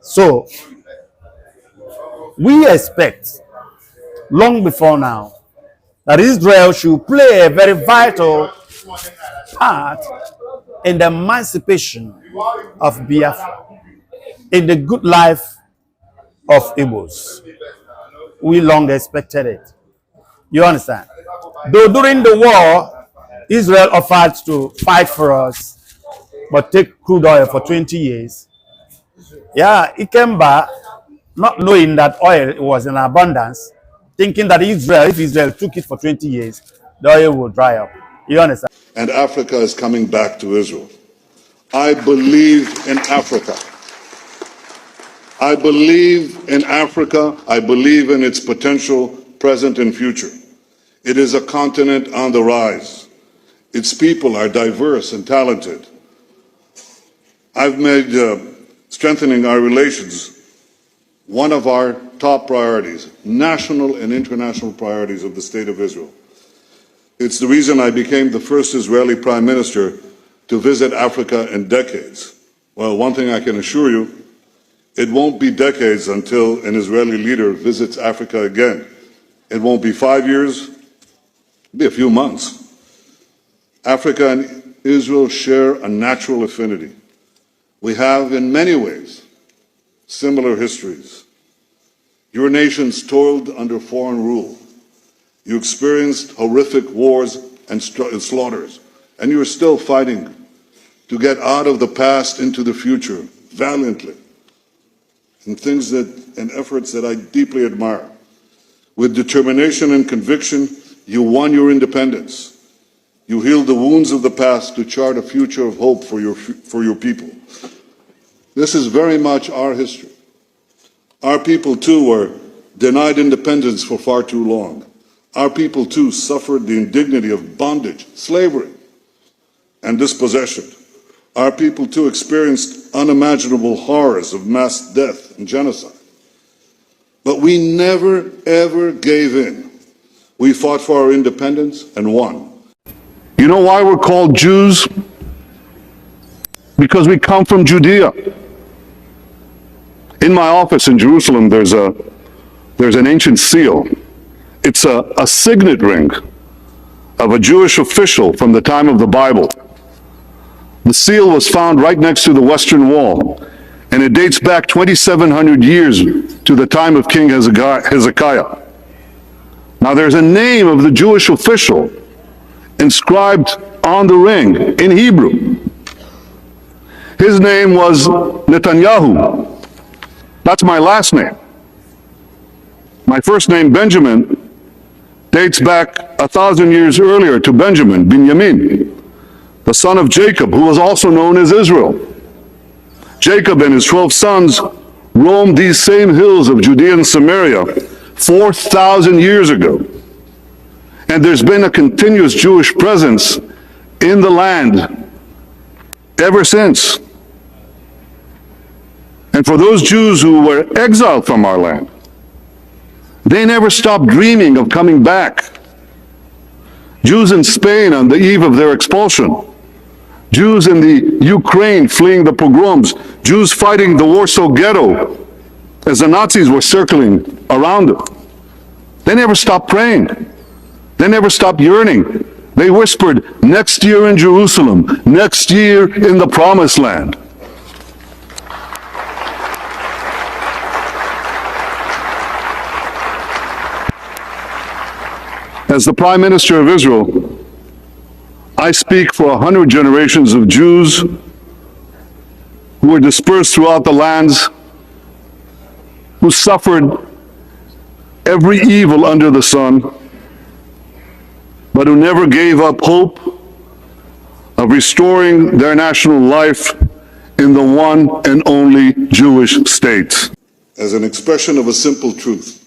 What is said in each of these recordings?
So we expect long before now that Israel should play a very vital part in the emancipation of Biafra, in the good life of Igbos. We long expected it. You understand? Though during the war, Israel offered to fight for us, but take crude oil for 20 years. Yeah, it came back not knowing that oil was in abundance, thinking that if Israel took it for 20 years, the oil will dry up. You understand? And Africa is coming back to Israel. I believe in Africa. I believe in Africa. I believe in its potential, present and future. It is a continent on the rise. Its people are diverse and talented. I've made strengthening our relations one of our top priorities, national and international priorities of the State of Israel. It's the reason I became the first Israeli Prime Minister to visit Africa in decades. Well, one thing I can assure you, it won't be decades until an Israeli leader visits Africa again. It won't be 5 years, it'll be a few months. Africa and Israel share a natural affinity. We have, in many ways, similar histories. Your nations toiled under foreign rule. You experienced horrific wars and slaughters, and you are still fighting to get out of the past into the future valiantly, in efforts that I deeply admire. With determination and conviction, you won your independence. You healed the wounds of the past to chart a future of hope for your people. This is very much our history. Our people, too, were denied independence for far too long. Our people, too, suffered the indignity of bondage, slavery, and dispossession. Our people, too, experienced unimaginable horrors of mass death and genocide. But we never, ever gave in. We fought for our independence and won. You know why we're called Jews? Because we come from Judea. In my office in Jerusalem, there's an ancient seal. It's a signet ring of a Jewish official from the time of the Bible. The seal was found right next to the Western Wall, and it dates back 2,700 years to the time of King Hezekiah. Now there's a name of the Jewish official inscribed on the ring in Hebrew. His name was Netanyahu. That's my last name. My first name, Benjamin, dates back 1,000 years earlier to Benjamin, Binyamin, the son of Jacob, who was also known as Israel. Jacob and his 12 sons roamed these same hills of Judea and Samaria 4,000 years ago. And there's been a continuous Jewish presence in the land ever since. And for those Jews who were exiled from our land, they never stopped dreaming of coming back. Jews in Spain on the eve of their expulsion, Jews in the Ukraine fleeing the pogroms, Jews fighting the Warsaw Ghetto as the Nazis were circling around them. They never stopped praying. They never stopped yearning. They whispered, next year in Jerusalem, next year in the Promised Land. As the Prime Minister of Israel, I speak for 100 generations of Jews who were dispersed throughout the lands, who suffered every evil under the sun, but who never gave up hope of restoring their national life in the one and only Jewish state. As an expression of a simple truth,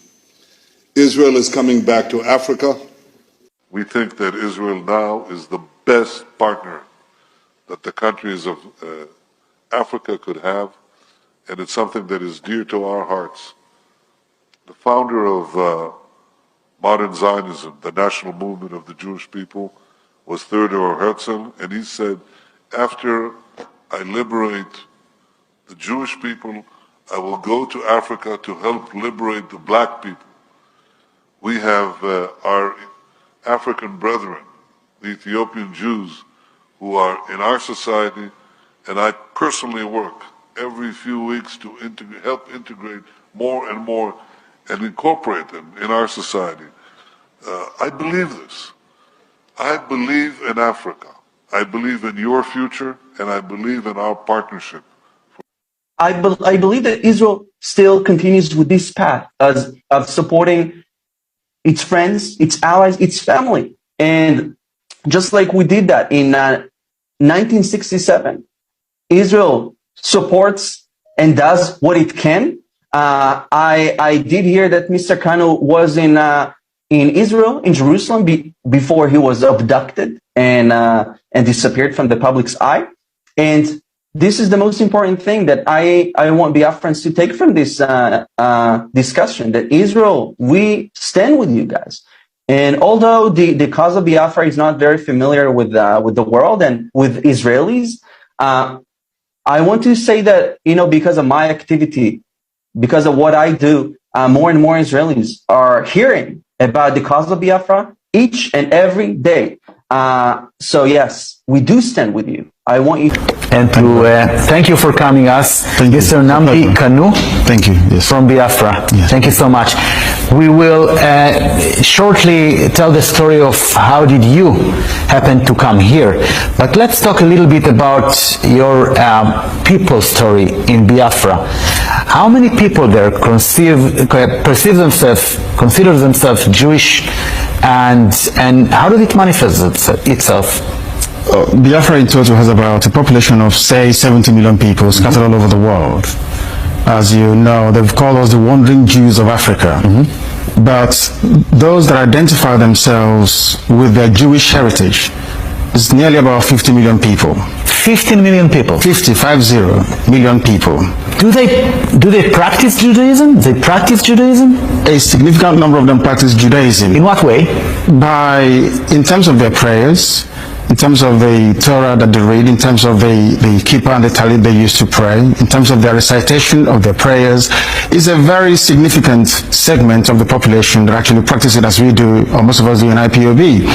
Israel is coming back to Africa. We think that Israel now is the best partner that the countries of Africa could have, and it's something that is dear to our hearts. The founder of modern Zionism, the national movement of the Jewish people, was Theodor Herzl, and he said, after I liberate the Jewish people, I will go to Africa to help liberate the black people. We have our African brethren, the Ethiopian Jews, who are in our society, and I personally work every few weeks to help integrate more and more and incorporate them in our society. I believe this. I believe in Africa. I believe in your future, and I believe in our partnership. I believe that Israel still continues with this path of supporting its friends, its allies, its family. And just like we did that in 1967, Israel supports and does what it can. I did hear that Mr. Kanu was in Israel, in Jerusalem, before he was abducted and disappeared from the public's eye. And this is the most important thing that I want Biafrans to take from this discussion, that Israel, we stand with you guys. And although the cause of Biafra is not very familiar with the world and with Israelis, I want to say that, because of my activity, because of what I do, more and more Israelis are hearing about the cause of Biafra each and every day. So yes, we do stand with you. I want you and to thank you for coming us, Mr. Nnamdi Kanu. Thank you. Yes. From Biafra. Yes. Thank you so much. We will shortly tell the story of how did you happen to come here. But let's talk a little bit about your people's story in Biafra. How many people there consider themselves Jewish, and how did it manifest itself? Biafra in total has about a population of, say, 70 million people scattered all over the world. As you know, they've called us the wandering Jews of Africa. But those that identify themselves with their Jewish heritage is nearly about 50 million people. 15 million people? 50 million people. Do they practice Judaism? They practice Judaism? A significant number of them practice Judaism. In what way? In terms of their prayers, in terms of the Torah that they read, in terms of the kippah and the talit they used to pray, in terms of their recitation of their prayers, is a very significant segment of the population that actually practice it as we do, or most of us do in IPOB.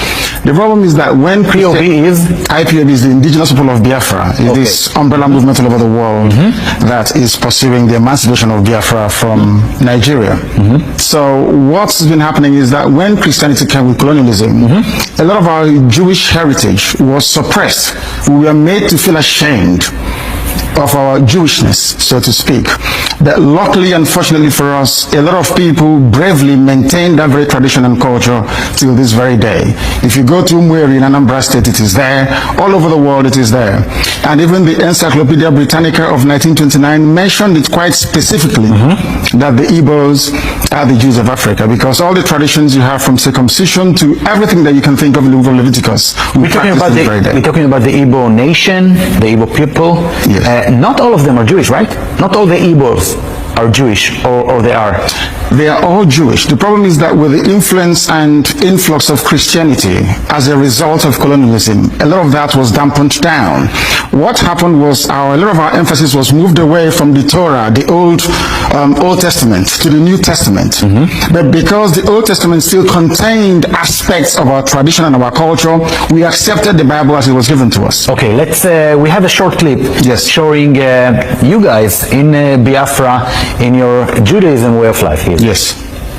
The problem is that when IPOB is the indigenous people of Biafra, is this umbrella movement all over the world that is pursuing the emancipation of Biafra from Nigeria. So what's been happening is that when Christianity came with colonialism, a lot of our Jewish heritage was suppressed. We were made to feel ashamed of our Jewishness, so to speak. But luckily, unfortunately for us, a lot of people bravely maintain that very tradition and culture till this very day. If you go to Umweri in Anambra State, it is there. All over the world, it is there. And even the Encyclopedia Britannica of 1929 mentioned it quite specifically that the Igbos are the Jews of Africa, because all the traditions you have from circumcision to everything that you can think of in the book of Leviticus, we're talking about the Igbo nation, the Igbo people. Yes. Not all of them are Jewish, right? Not all the Igbos are Jewish, or they are? They are all Jewish. The problem is that with the influence and influx of Christianity as a result of colonialism, a lot of that was dampened down. What happened was a lot of our emphasis was moved away from the Torah, the Old Testament, to the New Testament. But because the Old Testament still contained aspects of our tradition and our culture, we accepted the Bible as it was given to us. Okay, we have a short clip showing you guys in Biafra in your Judaism way of life here. Yes.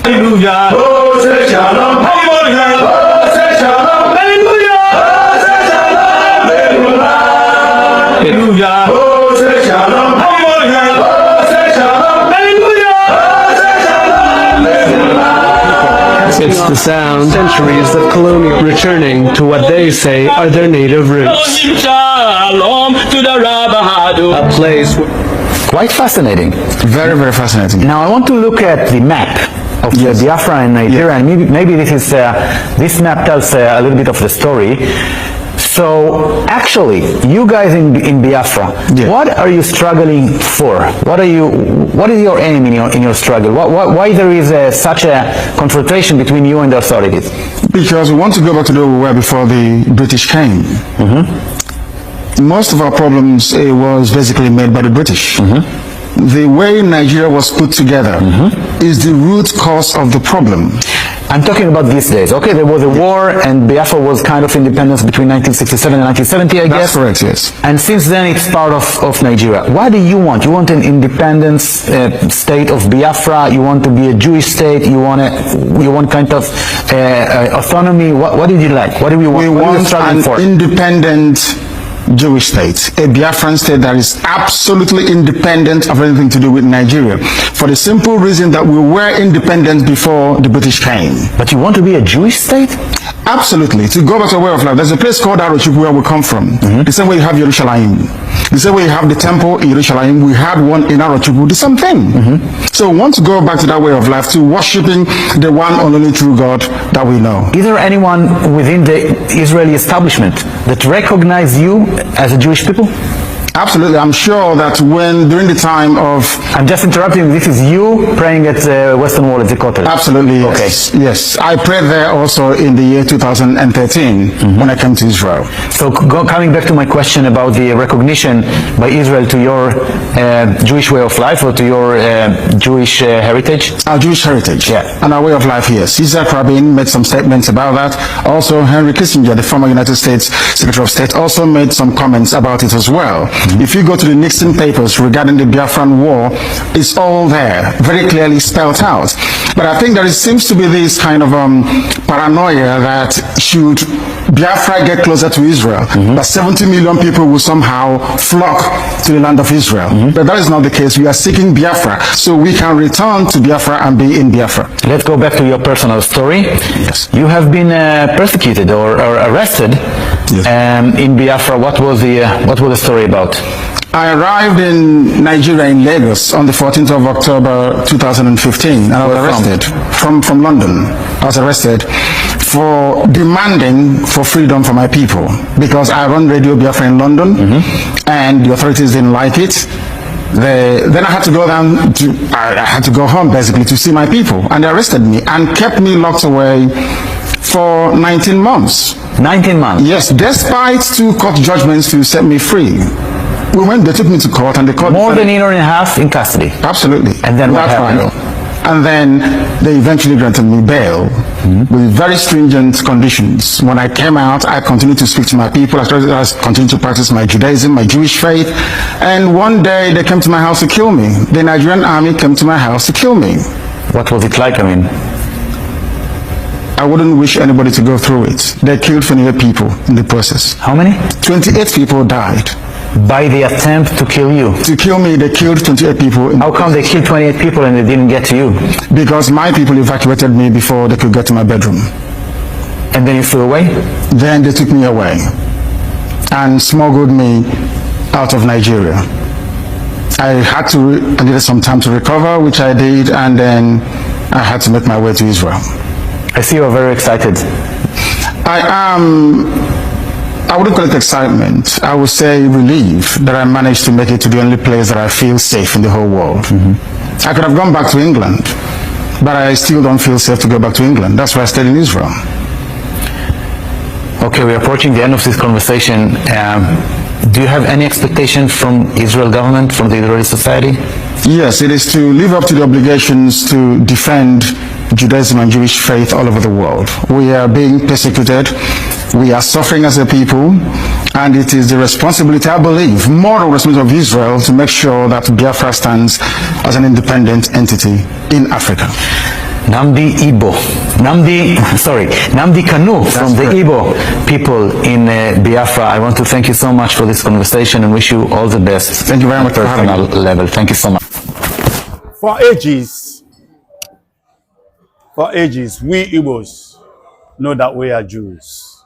Hallelujah. Oh, say shalom. Hallelujah. Oh, say shalom. Hallelujah. Oh, say shalom. Hallelujah. Oh, say shalom. Hallelujah. Oh, say shalom. Hallelujah. It's the sound, centuries of colonial returning to what they say are their native roots. A place Quite fascinating. Very, very fascinating. Now I want to look at the map of Biafra and Nigeria, and maybe this map tells a little bit of the story. So actually, you guys in Biafra, what are you struggling for? What is your aim in your struggle? Why there is such a confrontation between you and the authorities? Because we want to go back to where we were before the British came. Most of our problems was basically made by the British. the way Nigeria was put together is the root cause of the problem. I'm talking about these days. Okay, there was a war and Biafra was kind of independence between 1967 and 1970, I guess. That's correct, yes. And since then it's part of Nigeria. What do you want? You want an independence state of Biafra? You want to be a Jewish state? You want kind of autonomy? What did you like? What do we want? We want an for? independent Jewish state, a Biafran state that is absolutely independent of anything to do with Nigeria, for the simple reason that we were independent before the British came. But you want to be a Jewish state? Absolutely. To go back to a way of life, there's a place called Arochuk where we come from. The same way you have Yerushalayim. The same way you have the temple in Yerushalayim, we had one in Arochuk, the same thing. So we want to go back to that way of life, to worshipping the one and only true God that we know. Is there anyone within the Israeli establishment that recognize you as a Jewish people? Absolutely. I'm sure that during the time of... I'm just interrupting. This is you praying at the Western Wall at the Kotel. Absolutely, yes. Okay. Yes. I prayed there also in the year 2013 when I came to Israel. So coming back to my question about the recognition by Israel to your Jewish way of life or to your Jewish heritage? Our Jewish heritage. Yeah. And our way of life, yes. Isaac Rabin made some statements about that. Also, Henry Kissinger, the former United States Secretary of State, also made some comments about it as well. If you go to the Nixon papers regarding the Biafran War, it's all there, very clearly spelled out. But I think there seems to be this kind of paranoia that should Biafra get closer to Israel, that 70 million people will somehow flock to the land of Israel. But that is not the case. We are seeking Biafra, so we can return to Biafra and be in Biafra. Let's go back to your personal story. Yes. You have been persecuted or arrested in Biafra. What was the story about? I arrived in Nigeria, in Lagos, on the 14th of October 2015, and I was arrested from London. I was arrested for demanding for freedom for my people, because I run Radio Biafra in London, and the authorities didn't like it. Then I had to go down I had to go home basically to see my people, and they arrested me and kept me locked away for 19 months. 19 months? Yes, despite 2 court judgments to set me free. They took me to court, and the court... More than a year and a half in custody? Absolutely. And then what happened? And then they eventually granted me bail with very stringent conditions. When I came out, I continued to speak to my people. I continued to practice my Judaism, my Jewish faith. And one day they came to my house to kill me. The Nigerian army came to my house to kill me. What was it like? I mean, I wouldn't wish anybody to go through it. They killed 28 people in the process. How many? 28 people died. By the attempt to kill you? To kill me, they killed 28 people. How come they killed 28 people and they didn't get to you? Because my people evacuated me before they could get to my bedroom. And then you flew away? Then they took me away and smuggled me out of Nigeria. I needed some time to recover, which I did, and then I had to make my way to Israel. I see you're very excited. I wouldn't call it excitement. I would say relief that I managed to make it to the only place that I feel safe in the whole world. I could have gone back to England, but I still don't feel safe to go back to England. That's why I stayed in Israel. Okay, we're approaching the end of this conversation. Do you have any expectation from Israel government, from the Israeli society? Yes, it is to live up to the obligations to defend Judaism and Jewish faith all over the world. We are being persecuted. We are suffering as a people, and it is the responsibility, I believe, moral responsibility of Israel to make sure that Biafra stands as an independent entity in Africa. Nnamdi Kanu from the Igbo people in Biafra. I want to thank you so much for this conversation and wish you all the best. Thank you very much for having me. Level. Thank you so much. For ages, we Igbos know that we are Jews.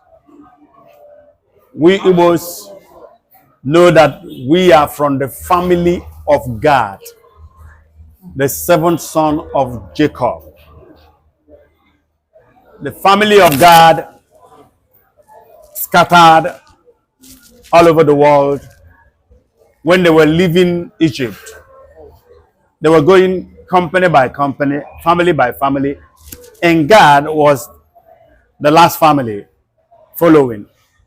We Igbos know that we are from the family of God, the 7th son of Jacob. The family of God scattered all over the world when they were leaving Egypt. They were going company by company, family by family, and God was the last family following.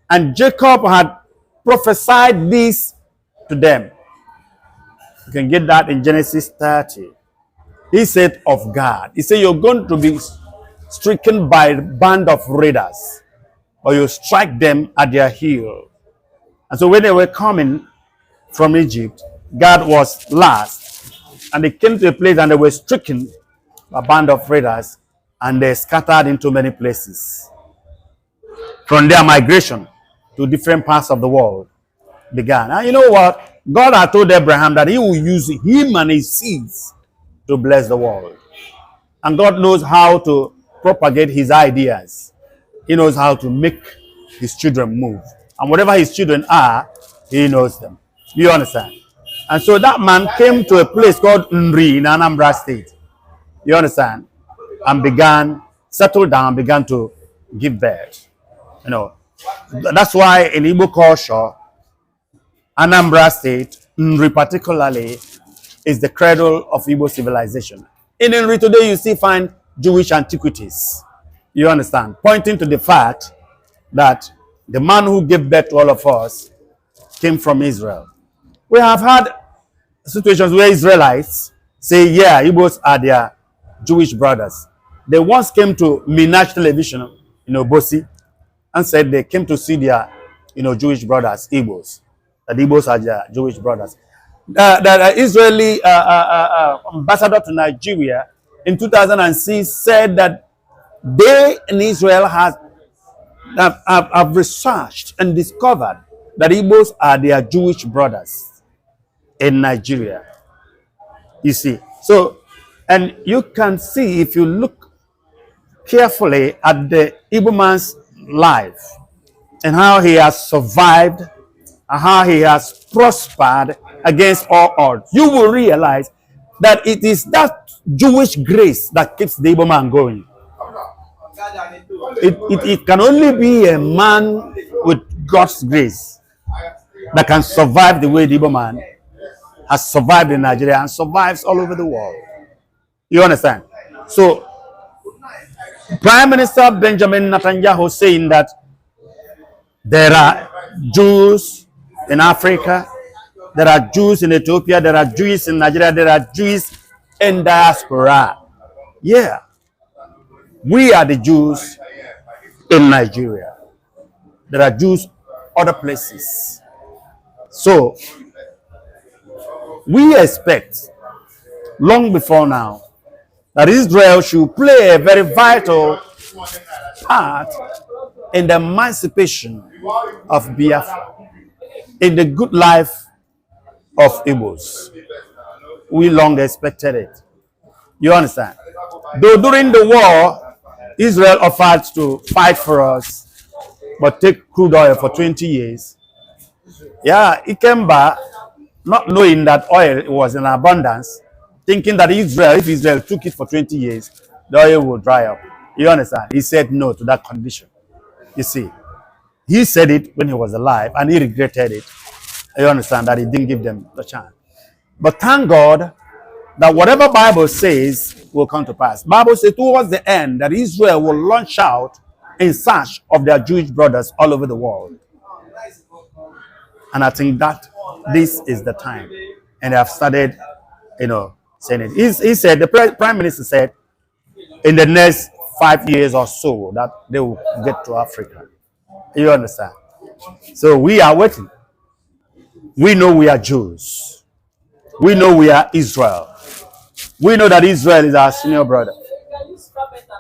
And Jacob had prophesied this to them. You can get that in Genesis 30. He said of God, he said, you're going to be stricken by a band of raiders, or you strike them at their heel. And so when they were coming from Egypt, God was last. And they came to a place and they were stricken by a band of raiders, and they scattered into many places. From their migration to different parts of the world began. And you know what? God had told Abraham that he will use him and his seeds to bless the world. And God knows how to propagate his ideas. He knows how to make his children move. And whatever his children are, he knows them. You understand? And so that man came to a place called Nri in Anambra State. You understand? And settled down, began to give birth. You know, that's why in Igbo culture, Anambra State, Nri particularly, is the cradle of Igbo civilization. In Nri today, you still find Jewish antiquities. You understand? Pointing to the fact that the man who gave birth to all of us came from Israel. We have had situations where Israelites say, yeah, Igbos are their Jewish brothers. They once came to Minaj television, Bosi, and said they came to see their, Jewish brothers, Igbos. That Igbos are their Jewish brothers. The Israeli ambassador to Nigeria in 2006 said that they in Israel have researched and discovered that Igbos are their Jewish brothers in Nigeria. You see. So, and you can see if you look carefully at the Igbo man's life and how he has survived and how he has prospered against all odds, you will realize that it is that Jewish grace that keeps the Igbo man going. It can only be a man with God's grace that can survive the way the Igbo man has survived in Nigeria and survives all over the world. You understand? So, Prime Minister Benjamin Netanyahu saying that there are Jews in Africa, there are Jews in Ethiopia, there are Jews in Nigeria, there are Jews in diaspora. Yeah. We are the Jews in Nigeria. There are Jews other places. So, we expect, long before now, that Israel should play a very vital part in the emancipation of Biafra, in the good life of Igbos. We long expected it. You understand? Though during the war, Israel offered to fight for us, but take crude oil for 20 years. Yeah, it came back, not knowing that oil was in abundance, thinking that if Israel took it for 20 years, the oil would dry up. You understand? He said no to that condition. You see, he said it when he was alive, and he regretted it. You understand that he didn't give them the chance. But thank God that whatever Bible says will come to pass. Bible says towards the end that Israel will launch out in search of their Jewish brothers all over the world. And I think that this is the time. And they have started, saying it. He said, the Prime Minister said, in the next 5 years or so, that they will get to Africa. You understand? So we are waiting. We know we are Jews. We know we are Israel. We know that Israel is our senior brother.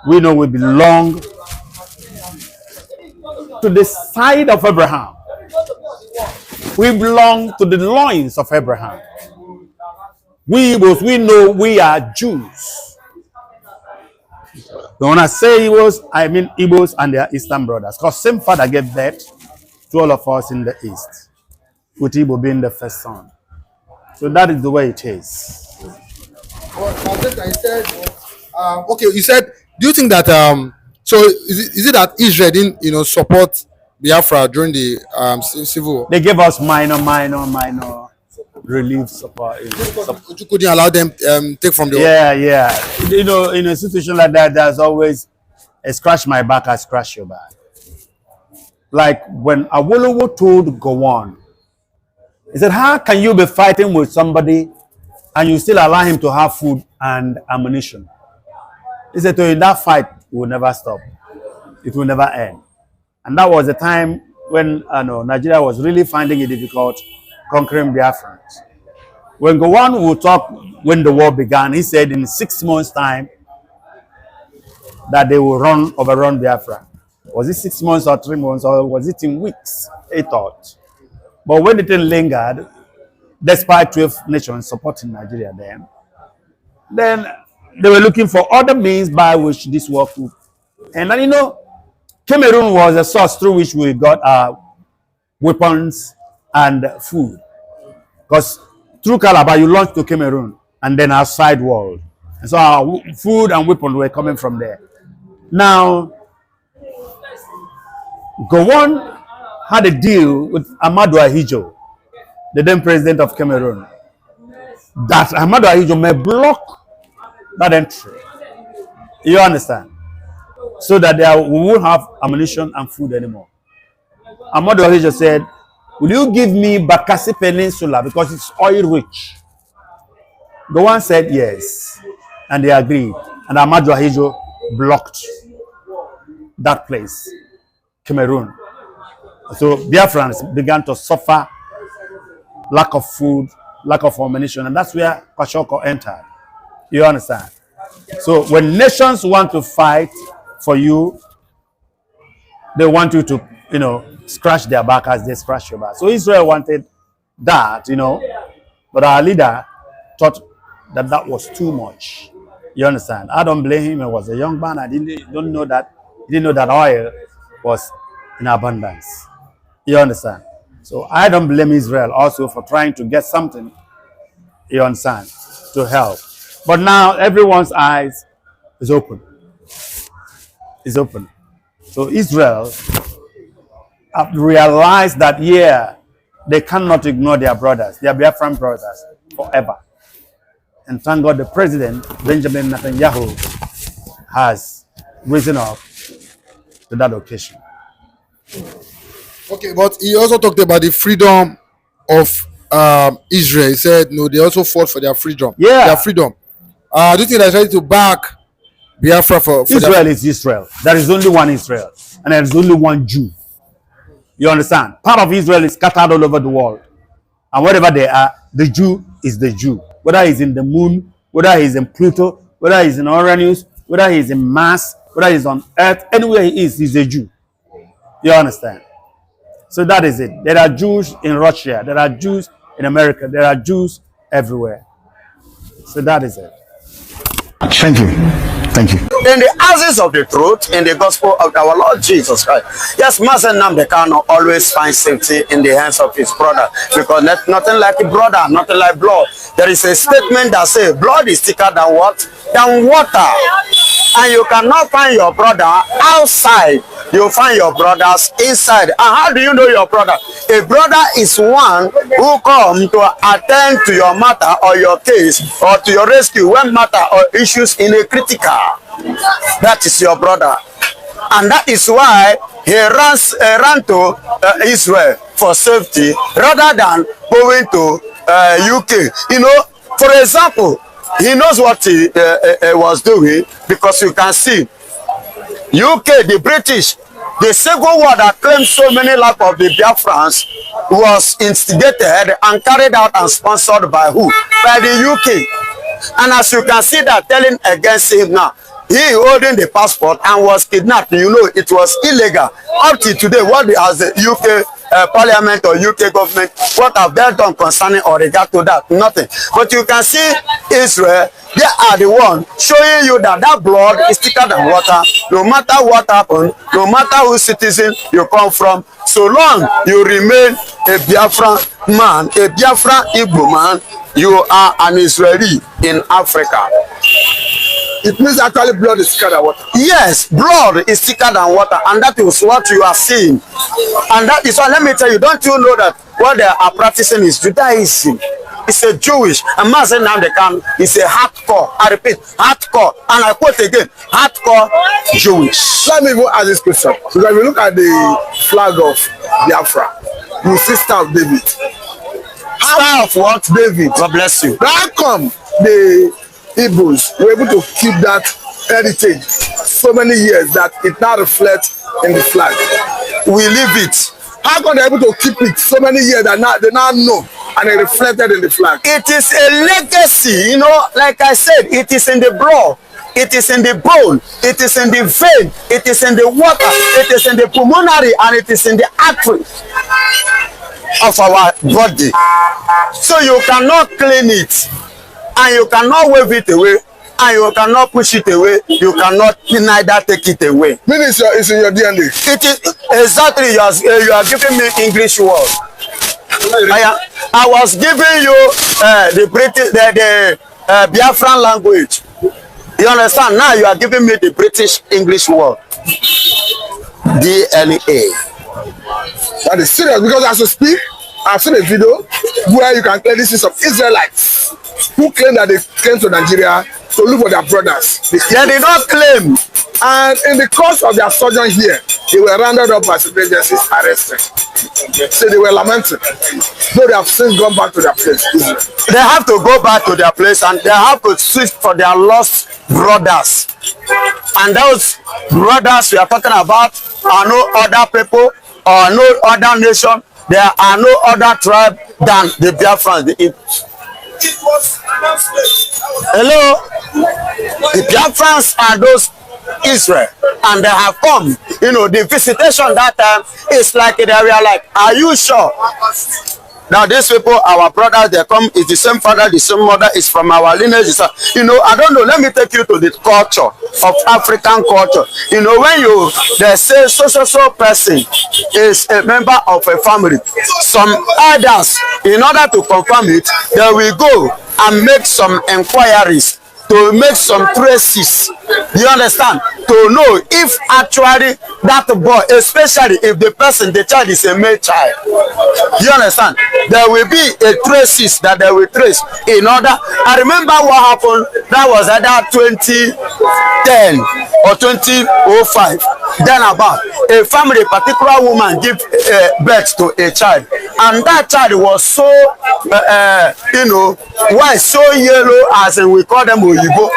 We know we belong to the side of Abraham. We belong to the loins of Abraham. We know we are Jews. When I say Igbos, I mean Igbos and their Eastern brothers. Because same father gave birth to all of us in the East, with Igbo being the first son. So that is the way it is. Well, I said, okay, you said, do you think that, so is it that Israel didn't, support Biafra during the civil war? They gave us minor relief support. You couldn't allow them take from the Yeah. In a situation like that, there's always a scratch my back, I scratch your back. Like when Awolowo told Gowon, he said, how can you be fighting with somebody and you still allow him to have food and ammunition. He said, in that fight, it will never stop. It will never end. And that was the time when Nigeria was really finding it difficult conquering Biafrans. When Gowon would talk when the war began, he said in 6 months' time that they will overrun Biafra. Was it 6 months or 3 months, or was it in weeks? He thought. But when it lingered, despite 12 nations supporting Nigeria then they were looking for other means by which this war could. And then, Cameroon was a source through which we got our weapons and food. Because through Calabar, you launched to Cameroon and then outside world. And so our food and weapons were coming from there. Now, Gowon had a deal with Ahmadou Ahidjo, the then president of Cameroon, that Ahmadou Ahidjo may block that entry. You understand? So that we won't have ammunition and food anymore. Ahmadou Ahidjo said, will you give me Bakassi Peninsula because it's oil rich? Gowon said yes. And they agreed. And Ahmadou Ahidjo blocked that place, Cameroon. So Biafrans began to suffer lack of food, lack of ammunition, and that's where Kwashiorkor entered. You understand? So when nations want to fight for you, they want you to, scratch their back as they scratch your back. So Israel wanted that, but our leader thought that was too much. You understand? I don't blame him. He was a young man. He didn't know that oil was in abundance. You understand? So I don't blame Israel also for trying to get something, you understand, to help. But now everyone's eyes is open. Is open. So Israel have realized that, they cannot ignore their brothers, their Biafran brothers, forever. And thank God the president, Benjamin Netanyahu, has risen up to that occasion. Okay, but he also talked about the freedom of Israel. He said, no, they also fought for their freedom. Yeah. Their freedom. Do you think they're trying to back Biafra for Israel is Israel. There is only one Israel. And there is only one Jew. You understand? Part of Israel is scattered all over the world. And wherever they are, the Jew is the Jew. Whether he's in the moon, whether he's in Pluto, whether he's in Uranus, whether he's in Mars, whether he's on Earth, anywhere he is, he's a Jew. You understand? So that is it. There are Jews in Russia. There are Jews in America. There are Jews everywhere. So that is it. Thank you. Thank you. In the houses of the truth, in the gospel of our Lord Jesus Christ. Yes, Master Nnamdi Kanu always finds safety in the hands of his brother, because nothing like a brother, nothing like blood. There is a statement that says blood is thicker than what? Than water. And you cannot find your brother outside. You find your brothers inside. And how do you know your brother? A brother is one who comes to attend to your matter or your case or to your rescue when matter or issues in a critical. That is your brother. And that is why he ran to Israel for safety rather than going to UK. For example, he knows what he was doing, because you can see UK, the British, the Civil War that claimed so many lives of the Biafrans was instigated and carried out and sponsored by who? By the UK. And as you can see that telling against him now, he holding the passport and was kidnapped. It was illegal. Up to today, what has the UK Parliament or UK government, what have they done concerning or regard to that? Nothing. But you can see Israel, they are the one showing you that blood is thicker than water. No matter what happened, no matter whose citizen you come from, so long you remain a Biafran man, a Biafran Igbo man, you are an Israeli in Africa. It means actually blood is thicker than water. Yes, blood is thicker than water, and that is what you are seeing. And that is why, let me tell you, don't you know that what they are practicing is Judaism? It's a Jewish, and Master Nnamdi Kanu is a hardcore, I repeat, hardcore, and I quote again, hardcore Jewish. Let me even ask this question. Because if you look at the flag of Biafra, you see Star of David. Star of what? David. God bless you. How come the Igbos were able to keep that heritage so many years that it now reflects in the flag? We leave it. How come they're able to keep it so many years that now they now know and it reflected in the flag? It is a legacy, you know, like I said, it is in the blood, it is in the bone, it is in the vein, it is in the water, it is in the pulmonary, and it is in the artery of our body. So you cannot clean it, and you cannot wave it away, and you cannot push it away, you cannot neither take it away. Meaning it's in your DNA. It is exactly, you are giving me English word. I was giving you the British, the Biafran language. You understand? Now you are giving me the British English word. DNA. That is serious, because as you speak, I've seen a video where you can clearly see some Israelites who claim that they came to Nigeria to look for their brothers. They did not claim. And in the course of their sojourn here, they were rounded up by secret agencies, arrested. So they were lamenting. Though they have since gone back to their place. They have to go back to their place, and they have to search for their lost brothers. And those brothers we are talking about are no other people or no other nation. There are no other tribe than the Biafrans, the Igbos. Hello? The Biafrans are those Israel, and they have come. You know, the visitation that time is like they were like, are you sure? Now these people, our brothers, they come, is the same father, the same mother, is from our lineage. You know, I don't know, let me take you to the culture of African culture. You know, when they say so person is a member of a family, some others, in order to confirm it, they will go and make some inquiries, to make some traces, you understand, to know if actually that boy, especially if the child is a male child, you understand, there will be a traces that they will trace in order. I remember what happened, that was either 2010 or 2005, then about a family, a particular woman give birth to a child, and that child was so you know, why so yellow, as in we call them Oyibo,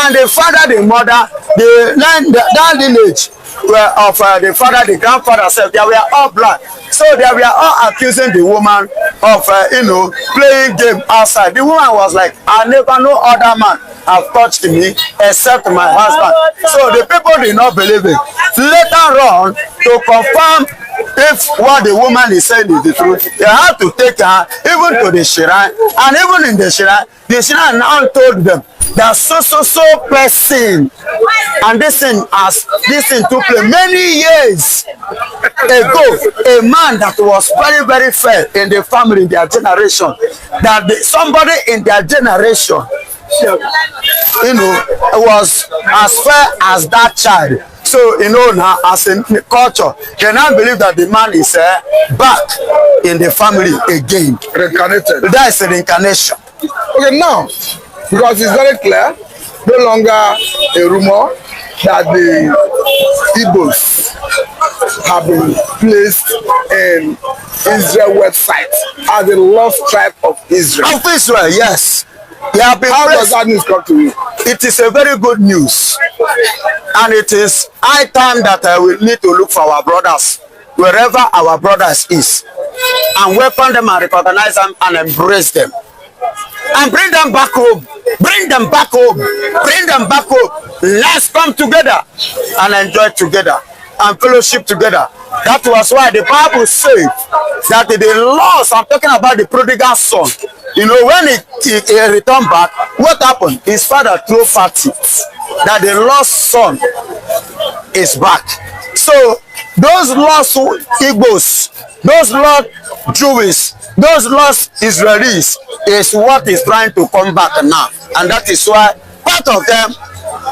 and the father, the mother, that lineage of the father, the grandfather said, they were all black. So they were all accusing the woman of you know, playing game outside. The woman was like, I never, no other man have touched me except my husband. So the people did not believe it. Later on, to confirm if what the woman is saying is the truth, they have to take her even to the shrine, and even in the shrine now told them that so person, and this thing took place many years ago. A man that was very, very fair in the family, in their generation, that somebody in their generation, you know, was as fair as that child. So, you know, now as a culture, they now believe that the man is back in the family again. Reincarnated. That is a reincarnation. Okay, now, because it's very clear, no longer a rumor that the Igbos have been placed in Israel website as the lost tribe of Israel. Of Israel, yes. How does that news come to you? It is a very good news, and it is high time that we need to look for our brothers wherever our brothers is, and welcome them and recognize them and embrace them, and bring them back home. Bring them back home. Bring them back home. Let's come together and enjoy together and fellowship together. That was why the Bible said that the lost, I'm talking about the prodigal son, you know, when he returned back, what happened? His father threw party that the lost son is back. So those lost Igbos, those lost Jews, those lost Israelis is what is trying to come back now. And that is why part of them,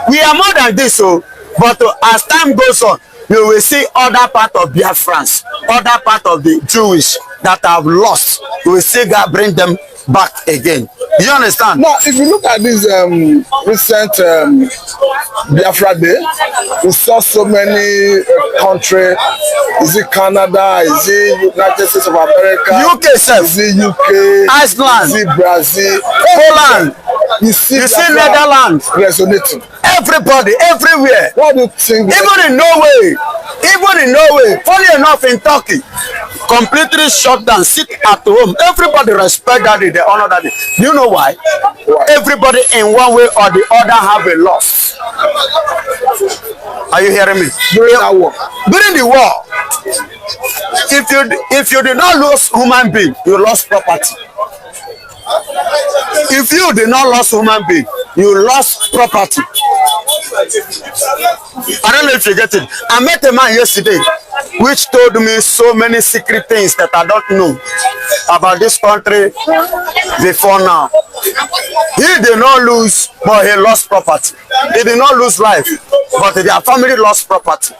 we are more than this, so, but as time goes on, you will see other part of Biafrans, other part of the Jewish that have lost. You will see God bring them back again. You understand? Now, if you look at this recent Biafra Day, we saw so many countries. Is it Canada? Is it United States of America? UK self. Is it UK? Iceland. Is it Brazil? Poland. You see Netherlands. Resonating. Everybody, everywhere. What do you think? Even in Norway. Funny enough, in Turkey, completely shut down, sit at home. Everybody respect that day, they honor that day. Do you know why? Everybody in one way or the other have a loss. Are you hearing me? During that war. During the war, if you did not lose human being, you lost property. If you did not lose human being, you lost property. I don't know if you get it. I met a man yesterday which told me so many secret things that I don't know about this country before now. He did not lose, but he lost property. He did not lose life, but their family lost property.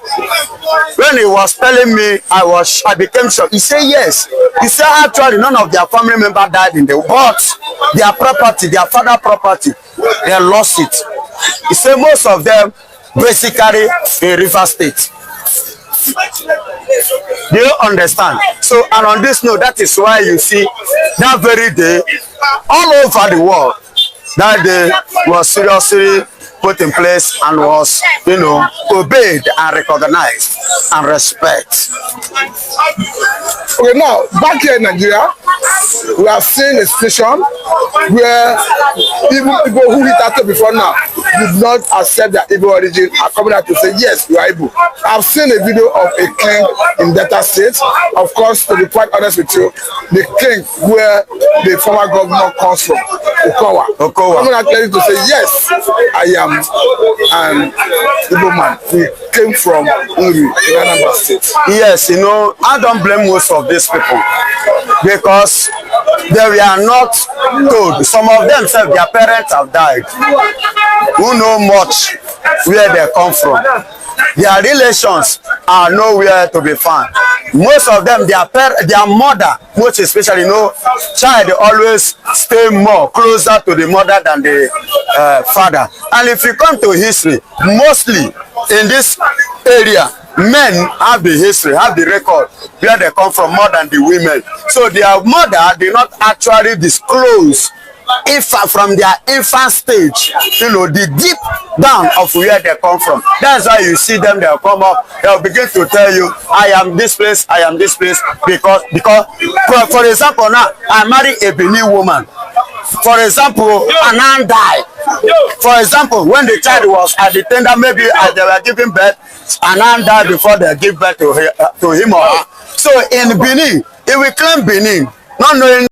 When he was telling me, I became shocked. He said yes. He said actually none of their family member died in the war, but their property, their father property, they lost it. He said most of them basically in River State. Do you understand? So, and on this note, that is why you see that very day, all over the world, that day was seriously put in place and was, obeyed and recognized and respect. Okay, now, back here in Nigeria, we have seen a situation where even people who hit after before now did not accept their Igbo origin are coming out to say, yes, you are Igbo. I've seen a video of a king in Delta State. Of course, to be quite honest with you, the king where the former governor comes from, Okowa. Coming out clearly to say, yes, I am an Igbo man. We came from Uri in Anambra State. Yes, I don't blame most of these people because they were not told. Some of them said their parents have died. Who know much where they come from. Their relations are nowhere to be found. Most of them, their mother, most especially, child always stay more closer to the mother than the father. And if you come to history, mostly in this area, men have the history, have the record where they come from more than the women. So their mother did not actually disclose from their infant stage, the deep down of where they come from. That's why you see them, they'll come up, they'll begin to tell you, I am this place, I am this place, because for example, now, I marry a Benin woman. For example, Nnamdi died. For example, when the child was at the tender, maybe as they were giving birth, Nnamdi died before they give birth to him or her. So in Benin, he will claim Benin, not knowing